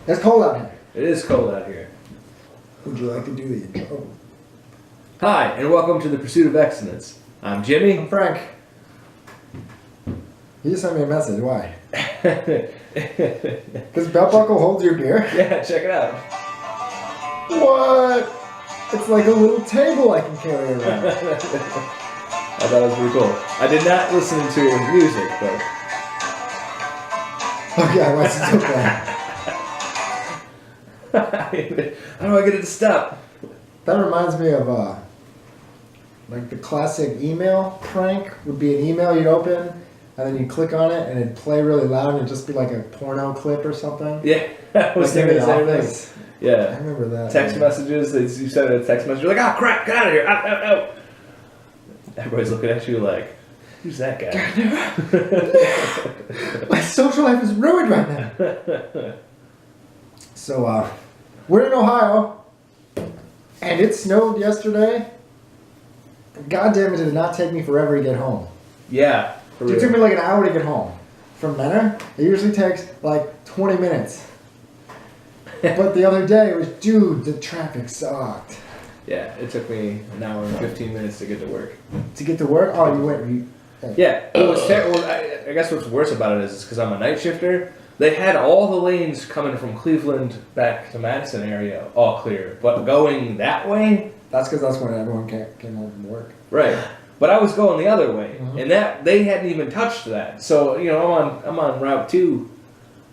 It's cold out here. It is cold out here. Would you like to do the intro? Hi, and welcome to the Pursuit of Excellence. I'm Jimmy. I'm Frank. You just sent me a message. Why? This belt buckle holds your beer? Yeah, check it out. What? It's like a little table I can carry around. I thought it was pretty cool. I did not listen to your music, but... Okay, I want to do that. How do I get it to stop? That reminds me of like the classic email prank would be an email you'd open and then you click on it and it'd play really loud and it'd just be like a porno clip or something. Yeah, I was thinking the same thing. Yeah. I remember that. Text messages, you send a text message, you're like, oh crap, get out of here, out. Everybody's looking at you like, who's that guy? My social life is ruined right now. So, we're in Ohio, and it snowed yesterday. God damn it, did it not take me forever to get home. Yeah, for real. It took me like an hour to get home. From Menor, it usually takes like 20 minutes. But the other day, it was, dude, the traffic sucked. Yeah, it took me an hour and 15 minutes to get to work. To get to work? Oh, you went... Yeah, it was terrible. I guess what's worse about it is because I'm a night shifter. They had all the lanes coming from Cleveland back to Madison area all clear, but going that way. That's because that's when everyone came home from work. Right, but I was going the other way, and that they hadn't even touched that. So I'm on Route 2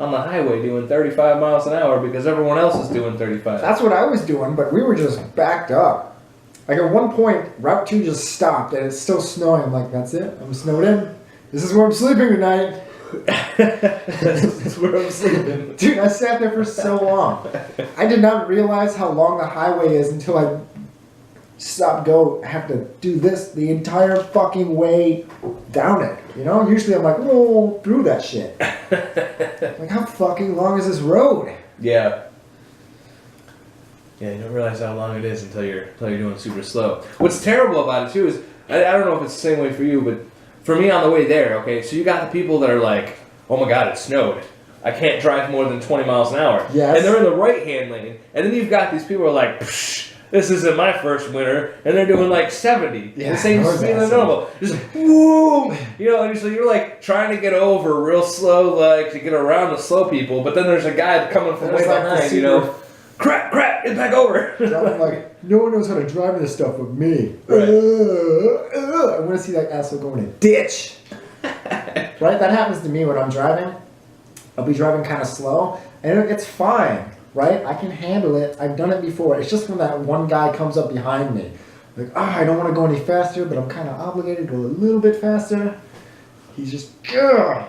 on the highway doing 35 miles an hour because everyone else is doing 35. That's what I was doing, but we were just backed up. Like at one point, Route 2 just stopped, and it's still snowing. I'm like, that's it? I'm snowed in? This is where I'm sleeping tonight. That's where I'm sleeping. Dude, I sat there for so long. I did not realize how long the highway is until I have to do this the entire fucking way down it. You know? Usually I'm like, whoa, through that shit. Like, how fucking long is this road? Yeah. Yeah, you don't realize how long it is until you're doing super slow. What's terrible about it too is I don't know if it's the same way for you, but for me on the way there, okay, so you got the people that are like, oh my god, it snowed. I can't drive more than 20 miles an hour. Yes. And they're in the right-hand lane. And then you've got these people who are like, psh, this isn't my first winter. And they're doing like 70. Yeah, the same speed as normal. Just, woo! And so you're like trying to get over real slow, like to get around the slow people. But then there's a guy coming from way behind, crap, get back over. I'm like, no one knows how to drive this stuff but me. Right. I want to see that asshole go in a ditch. Right? That happens to me when I'm driving. I'll be driving kind of slow, and it's fine, right? I can handle it. I've done it before. It's just when that one guy comes up behind me. Like, I don't want to go any faster, but I'm kind of obligated to go a little bit faster. He's just, ugh.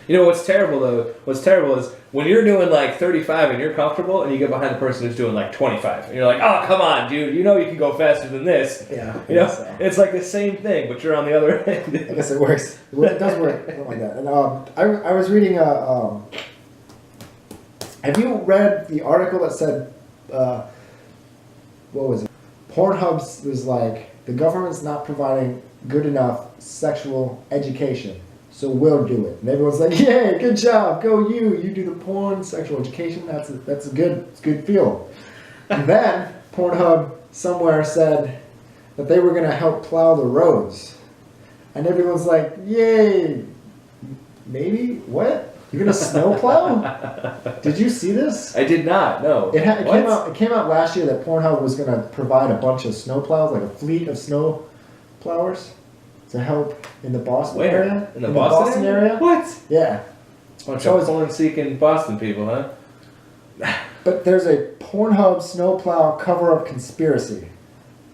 You know what's terrible though? What's terrible is when you're doing like 35 and you're comfortable and you get behind the person who's doing like 25 and you're like, oh come on dude, you know you can go faster than this. Yeah. So. It's like the same thing, but you're on the other end. I guess it works. It does work. Something like that. And I was reading have you read the article that said what was it? Pornhub was like, the government's not providing good enough sexual education. So we'll do it. And everyone's like, yay, good job, go you. You do the porn, sexual education, that's a good field. And then Pornhub somewhere said that they were going to help plow the roads. And everyone's like, yay, maybe? What? You're going to snow plow? Did you see this? I did not, no. It came out last year that Pornhub was going to provide a bunch of snow plows, like a fleet of snow plowers, to help in the Boston area. In the Boston area? What? Yeah. Bunch of porn-seeking Boston people, huh? But there's a Pornhub snowplow cover-up conspiracy.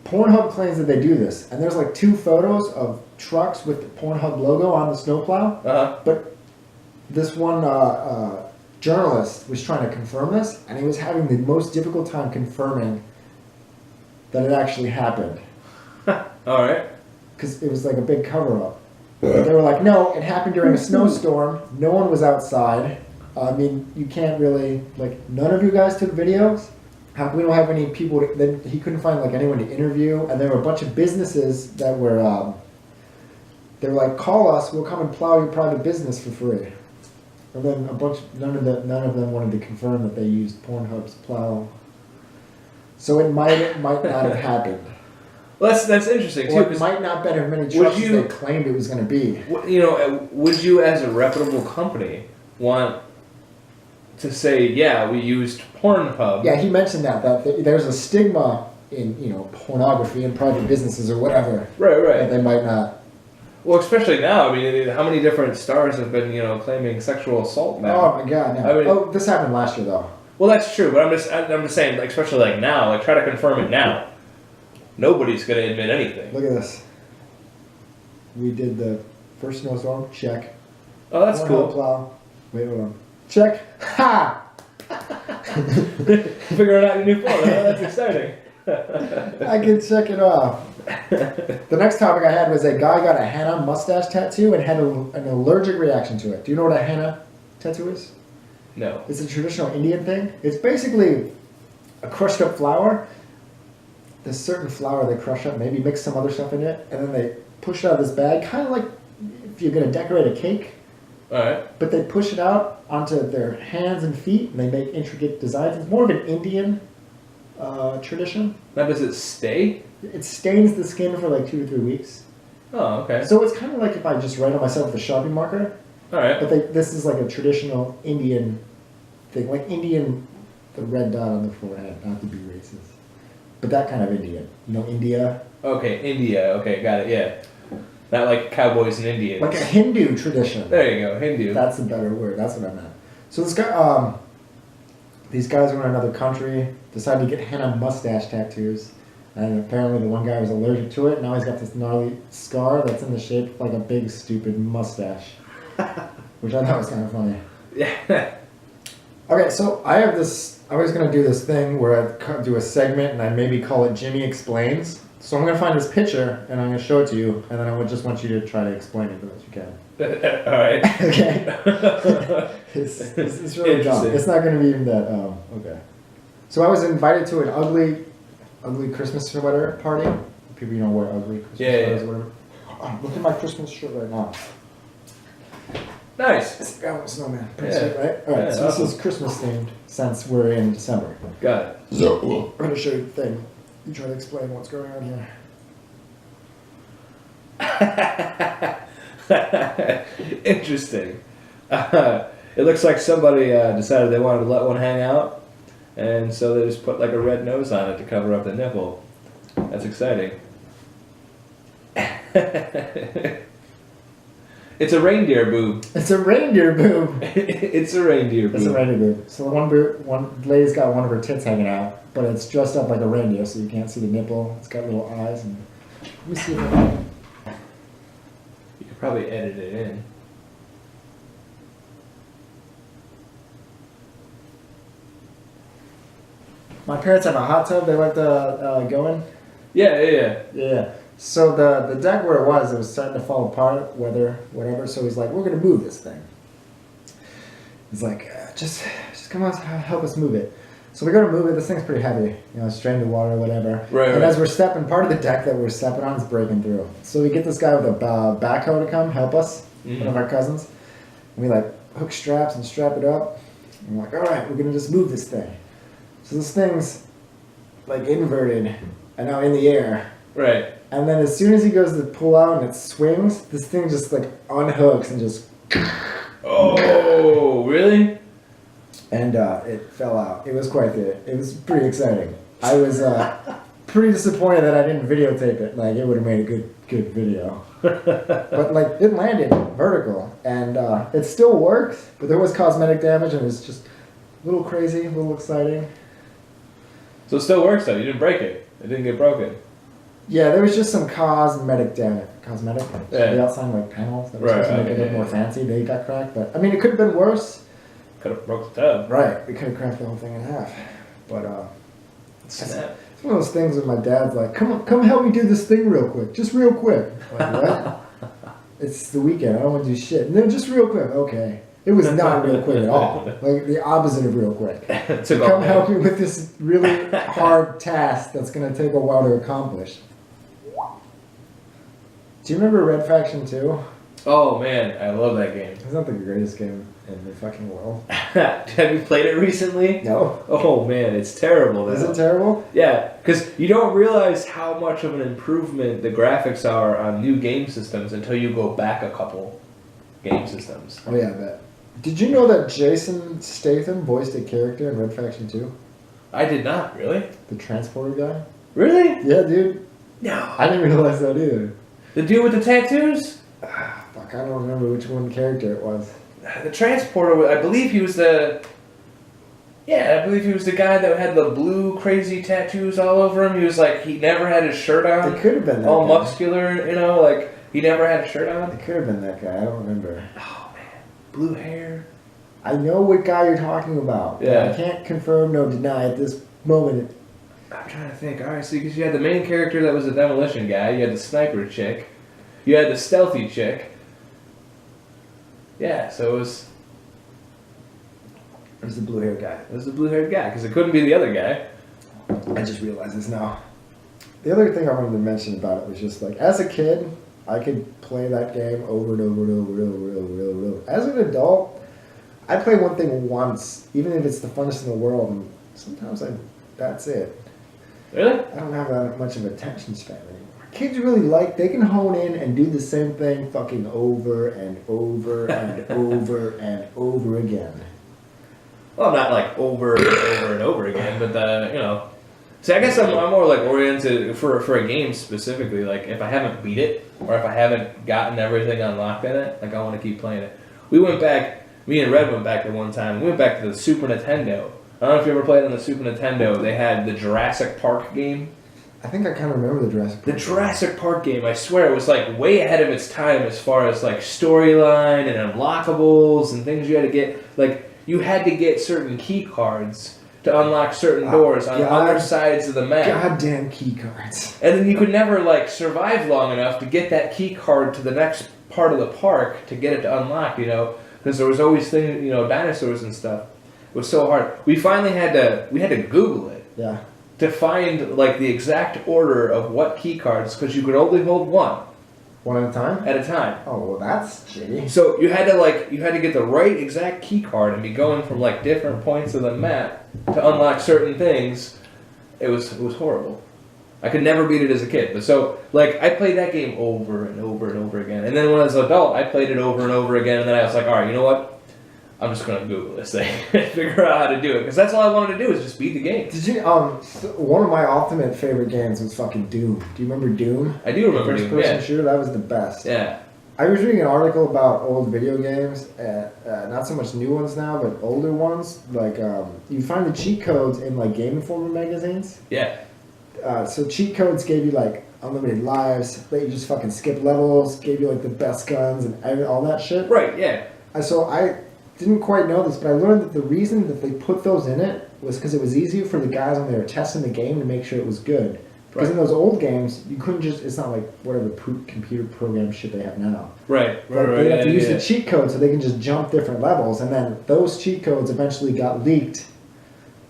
Pornhub claims that they do this, and there's like 2 photos of trucks with the Pornhub logo on the snowplow. But this one journalist was trying to confirm this, and he was having the most difficult time confirming that it actually happened. All right. Because it was like a big cover-up. They were like, no, it happened during a snowstorm. No one was outside. I mean, you can't really, like, none of you guys took videos. We don't have any people, he couldn't find, like, anyone to interview. And there were a bunch of businesses that were, they were like, call us, we'll come and plow your private business for free. And then none of them wanted to confirm that they used Pornhub's plow. So it might not have happened. Well, that's interesting too. Or it might not been as many trucks as they claimed it was going to be. You know, would you, as a reputable company, want to say, yeah, we used Pornhub? Yeah, he mentioned that there's a stigma in pornography and private businesses or whatever. Right. That they might not. Well, especially now. I mean, how many different stars have been claiming sexual assault now? Oh my God! No. I mean, this happened last year though. Well, that's true, but I'm just saying, like, especially like now, like try to confirm it now. Nobody's gonna admit anything. Look at this. We did the first snowstorm. Check. Oh, that's cool. Plow. Wait, hold on. Check. Ha! Figuring out your new phone. That's exciting. I can check it off. The next topic I had was a guy got a henna mustache tattoo and had an allergic reaction to it. Do you know what a henna tattoo is? No. It's a traditional Indian thing. It's basically a crushed up flower. There's certain flour they crush up, maybe mix some other stuff in it, and then they push it out of this bag, kind of like if you're going to decorate a cake. All right. But they push it out onto their hands and feet, and they make intricate designs. It's more of an Indian tradition. Now, does it stay? It stains the skin for like 2 to 3 weeks. Oh, okay. So it's kind of like if I just write on myself with a Sharpie marker. All right. But this is like a traditional Indian thing, like Indian, the red dot on the forehead, not to be racist. But that kind of Indian. You know, India? Okay, India. Okay, got it, yeah. Not like cowboys and Indians. Like a Hindu tradition. There you go, Hindu. That's a better word. That's what I meant. So this guy, these guys were in another country, decided to get henna mustache tattoos. And apparently the one guy was allergic to it. Now he's got this gnarly scar that's in the shape of like a big, stupid mustache. Which I thought was kind of funny. Yeah. Okay, so I was going to do this thing where I do a segment and I maybe call it Jimmy Explains. So I'm going to find this picture and I'm going to show it to you, and then I would just want you to try to explain it the best you can. All right. Okay. It's really dumb. It's not going to be even that. Okay. So I was invited to an ugly Christmas sweater party. People, wear ugly Christmas sweaters or whatever. Oh, look at my Christmas shirt right now. Nice. It's a snowman. Pretty sweet, right? All right. So awesome. This is Christmas themed since we're in December. Got it. So I'm going to show you the thing. You try to explain what's going on here. Interesting. It looks like somebody decided they wanted to let one hang out, and so they just put like a red nose on it to cover up the nipple. That's exciting. It's a reindeer boob. It's a reindeer boob. It's a reindeer boob. It's a reindeer boob. So one lady's got one of her tits hanging out, but it's dressed up like a reindeer, so you can't see the nipple. It's got little eyes. And let me see if I can. You could probably edit it in. My parents have a hot tub they like to go in. Yeah. So the deck where it was starting to fall apart, weather, whatever. So he's like, we're going to move this thing. He's like, just come on, help us move it. So we go to move it. This thing's pretty heavy, it's drained the water, whatever. Right. And as we're stepping, part of the deck that we're stepping on is breaking through. So we get this guy with a backhoe to come help us, one of our cousins. And we hook straps and strap it up. And we're like, all right, we're going to just move this thing. So this thing's inverted and now in the air. Right. And then as soon as he goes to pull out and it swings, this thing just unhooks and just... Oh, really? And it fell out. It was it was pretty exciting. I was pretty disappointed that I didn't videotape it. It would have made a good video. But it landed vertical and it still worked, but there was cosmetic damage and it was just a little crazy, a little exciting. So it still works though, you didn't break it. It didn't get broken. Yeah, there was just some cosmetic damage. Yeah. The outside panels that were supposed to make it look more fancy. They got cracked, but it could have been worse. Could have broke the tub. Right, we could have cracked the whole thing in half. But it's one of those things when my dad's like, "Come help me do this thing real quick, just real quick." I'm like, what? It's the weekend. I don't want to do shit. And then just real quick, okay. It was not real quick at all. The opposite of real quick. Come help me with this really hard task that's going to take a while to accomplish. Do you remember Red Faction 2? Oh man, I love that game. It's not the greatest game in the fucking world. Have you played it recently? No. Oh man, it's terrible. Is it terrible? Yeah, because you don't realize how much of an improvement the graphics are on new game systems until you go back a couple game systems. Oh yeah, I bet. Did you know that Jason Statham voiced a character in Red Faction 2? I did not, really? The transporter guy? Really? Yeah, dude. No. I didn't realize that either. The dude with the tattoos? Fuck, I don't remember which one character it was. The transporter, I believe he was the... Yeah, I believe he was the guy that had the blue crazy tattoos all over him. He was like, he never had his shirt on. It could have been that all guy. muscular, you know, like, he never had a shirt on. It could have been that guy, I don't remember. Oh, man. Blue hair. I know what guy you're talking about. But Yeah. I can't confirm nor deny at this moment. I'm trying to think. Alright, so because you had the main character that was the demolition guy, you had the sniper chick, you had the stealthy chick. Yeah, so it was It was the blue hair guy. the blue haired guy, because it couldn't be the other guy. I just realized this now. The other thing I wanted to mention about it was just like, as a kid, I could play that game over and over and over and over and over and over. As an adult, I play one thing once, even if it's the funnest in the world, and sometimes that's it. Really? I don't have that much of an attention span anymore. Kids really they can hone in and do the same thing fucking over and over and over and over again. Well, not like over and over and over again, but you know. See, I guess I'm more like oriented for a game specifically. Like if I haven't beat it or if I haven't gotten everything unlocked in it, like I want to keep playing it. We went back. Me and Red went back at one time. We went back to the Super Nintendo. I don't know if you ever played on the Super Nintendo. They had the Jurassic Park game. I think I kind of remember the Jurassic Park. The Jurassic Park game, I swear, it was like way ahead of its time as far as like storyline and unlockables and things you had to get. Like you had to get certain key cards to unlock certain doors on other sides of the map. Goddamn key cards. And then you could never like survive long enough to get that key card to the next part of the park to get it to unlock, you know, because there was always things, you know, dinosaurs and stuff. It was so hard. We finally had to Google it. Yeah. To find like the exact order of what key cards, because you could only hold one. One at a time? At a time. Oh, well, that's shitty. So you had to get the right exact key card and be going from like different points of the map to unlock certain things. It was horrible. I could never beat it as a kid. But so like I played that game over and over and over again. And then when I was an adult, I played it over and over again. And then I was like, all right, you know what? I'm just gonna Google this thing and figure out how to do it because that's all I wanted to do is just beat the game. Did you? One of my ultimate favorite games was fucking Doom. Do you remember Doom? I do remember Doom. First-person Yeah. shooter. That was the best. Yeah. I was reading an article about old video games, not so much new ones now, but older ones. Like you find the cheat codes in like Game Informer magazines. Yeah. So cheat codes gave you like unlimited lives, let you just fucking skip levels, gave you like the best guns and all that shit. Right. Yeah. So I didn't quite know this, but I learned that the reason that they put those in it was because it was easier for the guys when they were testing the game to make sure it was good. Because in those old games, you couldn't just, it's not like whatever computer program shit they have now. Right. They have to use the cheat code so they can just jump different levels, and then those cheat codes eventually got leaked.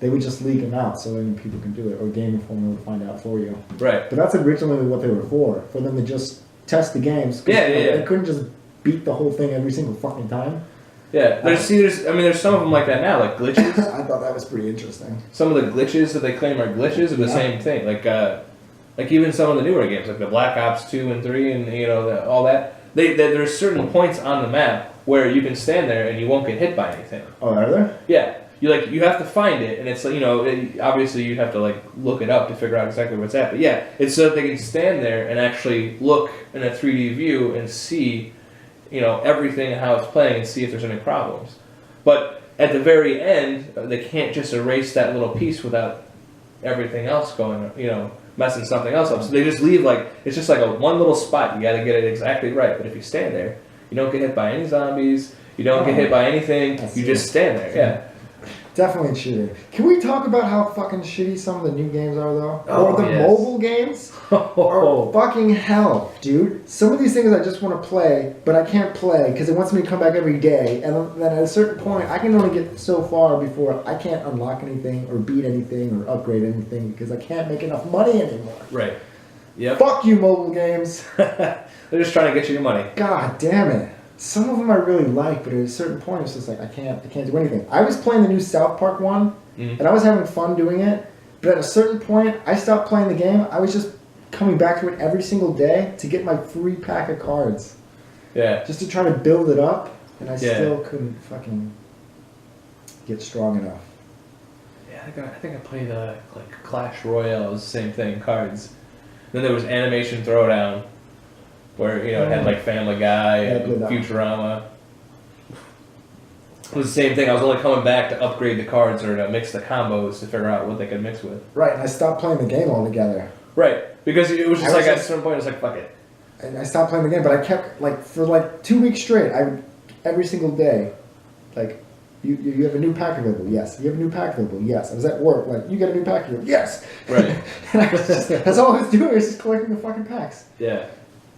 They would just leak them out so then people can do it, or Game Informer would find out for you. Right. But that's originally what they were for them to just test the games. They couldn't just beat the whole thing every single fucking time. Yeah, there's some of them like that now, like glitches. I thought that was pretty interesting. Some of the glitches that they claim are glitches are the same thing. Like even some of the newer games, like the Black Ops 2 and 3 and, you know, all that. There's certain points on the map where you can stand there and you won't get hit by anything. Oh, are there? Yeah. You have to find it, and it's, you know, obviously you'd have to, like, look it up to figure out exactly where it's at. But yeah, it's so that they can stand there and actually look in a 3D view and see, you know, everything and how it's playing and see if there's any problems. But at the very end, they can't just erase that little piece without everything else going, you know, messing something else up. So they just leave, like, it's just like one little spot. You got to get it exactly right. But if you stand there, you don't get hit by any zombies. You don't get hit by anything. You just stand there. Yeah. Definitely shitty. Can we talk about how fucking shitty some of the new games are, though? Or the mobile games? Are fucking hell, dude. Some of these things I just want to play, but I can't play because it wants me to come back every day. And then at a certain point, I can only get so far before I can't unlock anything or beat anything or upgrade anything because I can't make enough money anymore. Right. Yep. Fuck you, mobile games. They're just trying to get you your money. God damn it. Some of them I really like, but at a certain point it's just like I can't do anything. I was playing the new South Park one, and I was having fun doing it, but at a certain point I stopped playing the game. I was just coming back to it every single day to get my free pack of cards. Yeah. Just to try to build it up, and I still couldn't fucking get strong enough. Yeah, I think I played like Clash Royale. It was the same thing, cards. Then there was Animation Throwdown, where it had like Family Guy and Futurama. It was the same thing. I was only coming back to upgrade the cards or to mix the combos to figure out what they could mix with. Right, and I stopped playing the game altogether. Right, because it was just at a certain point, it was like, fuck it. And I stopped playing the game, but I kept, for 2 weeks straight, I would, every single day, you have a new pack available, yes. You have a new pack available, yes. I was at work, you get a new pack available, yes. Right. And that's all I was doing, was just collecting the fucking packs. Yeah.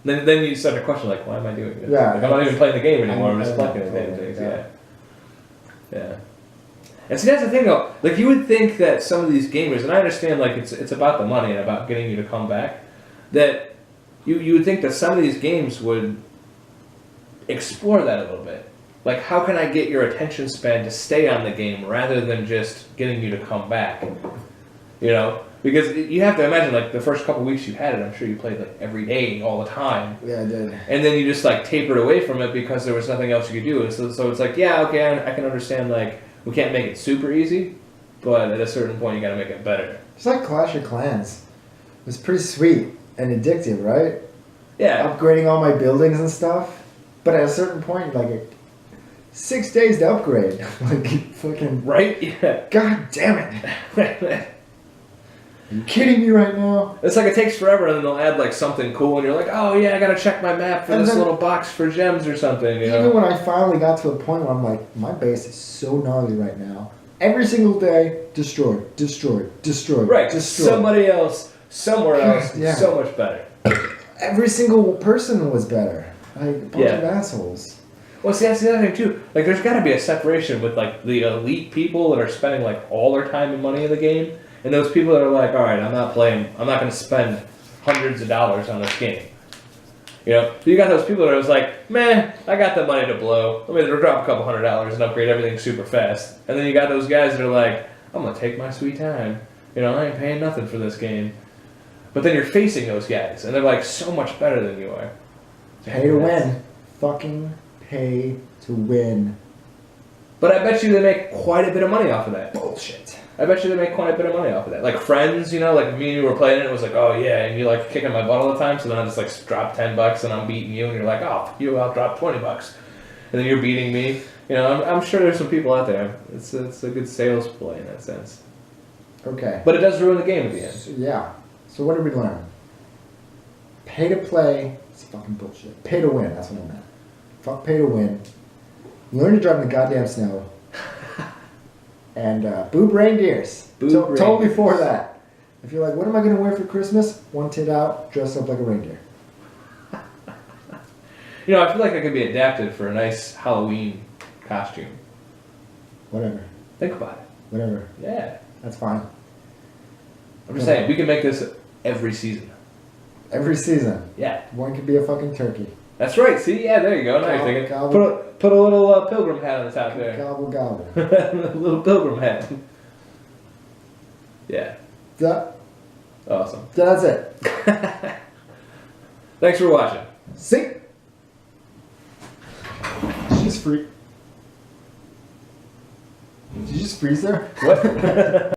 Then you start to question, why am I doing this? Yeah. I'm not even playing the game anymore, I'm just collecting the damn things, Yeah. And see, that's the thing though, you would think that some of these gamers, and I understand, it's about the money and about getting you to come back, that you would think that some of these games would explore that a little bit. How can I get your attention span to stay on the game rather than just getting you to come back? Because you have to imagine, the first couple weeks you had it, I'm sure you played, every day, all the time. Yeah, I did. And then you just, tapered away from it because there was nothing else you could do. So it's okay, I can understand, we can't make it super easy, but at a certain point you gotta make it better. It's like Clash of Clans. It was pretty sweet and addictive, right? Yeah. Upgrading all my buildings and stuff. But at a certain point, 6 days to upgrade. Fucking... Right? Yeah. God damn it. Are you kidding me right now? It's it takes forever, and then they'll add something cool, and you're like, oh yeah, I gotta check my map for this little box for gems or something. Even when I finally got to a point where I'm like, my base is so gnarly right now. Every single day, destroy. Right. Destroy. Somebody else, somewhere else, Yeah. so much better. Every single person was better. A bunch of assholes. Well, see, that's the other thing too. There's got to be a separation with the elite people that are spending all their time and money in the game, and those people that are all right, I'm not going to spend hundreds of dollars on this game. So you got those people that are man, I got the money to blow. Let me drop a couple $100 and upgrade everything super fast. And then you got those guys that are I'm gonna take my sweet time. I ain't paying nothing for this game. But then you're facing those guys, and they're so much better than you are. Pay to win. Fucking pay to win. But I bet you they make quite a bit of money off of that. Bullshit. I bet you they make quite a bit of money off of that. Friends, me and you were playing it, it was oh yeah, and you kicking my butt all the time, so then I just drop $10 and I'm beating you, and you're oh, you, I'll drop $20. And then you're beating me. I'm sure there's some people out there. It's a good sales play in that sense. Okay. But it does ruin the game at the end. So, yeah. So what did we learn? Pay to play is fucking bullshit. Pay to win, that's what I meant. Fuck pay to win. Learn to drive in the goddamn snow. And boob reindeers. Totally for that. If you're what am I going to wear for Christmas? One tit out, dress up like a reindeer. I feel like I could be adapted for a nice Halloween costume. Whatever. Think about it. Whatever. Yeah. That's fine. I'm just saying, we can make this every season. Every season. Yeah. One could be a fucking turkey. That's right. See? Yeah, there you go. Now you're thinking. Gobble. Put a little pilgrim hat on the top there. Gobble, gobble. A little pilgrim hat. Yeah. Awesome. That's it. Thanks for watching. See? She's free. Did you just freeze there? What?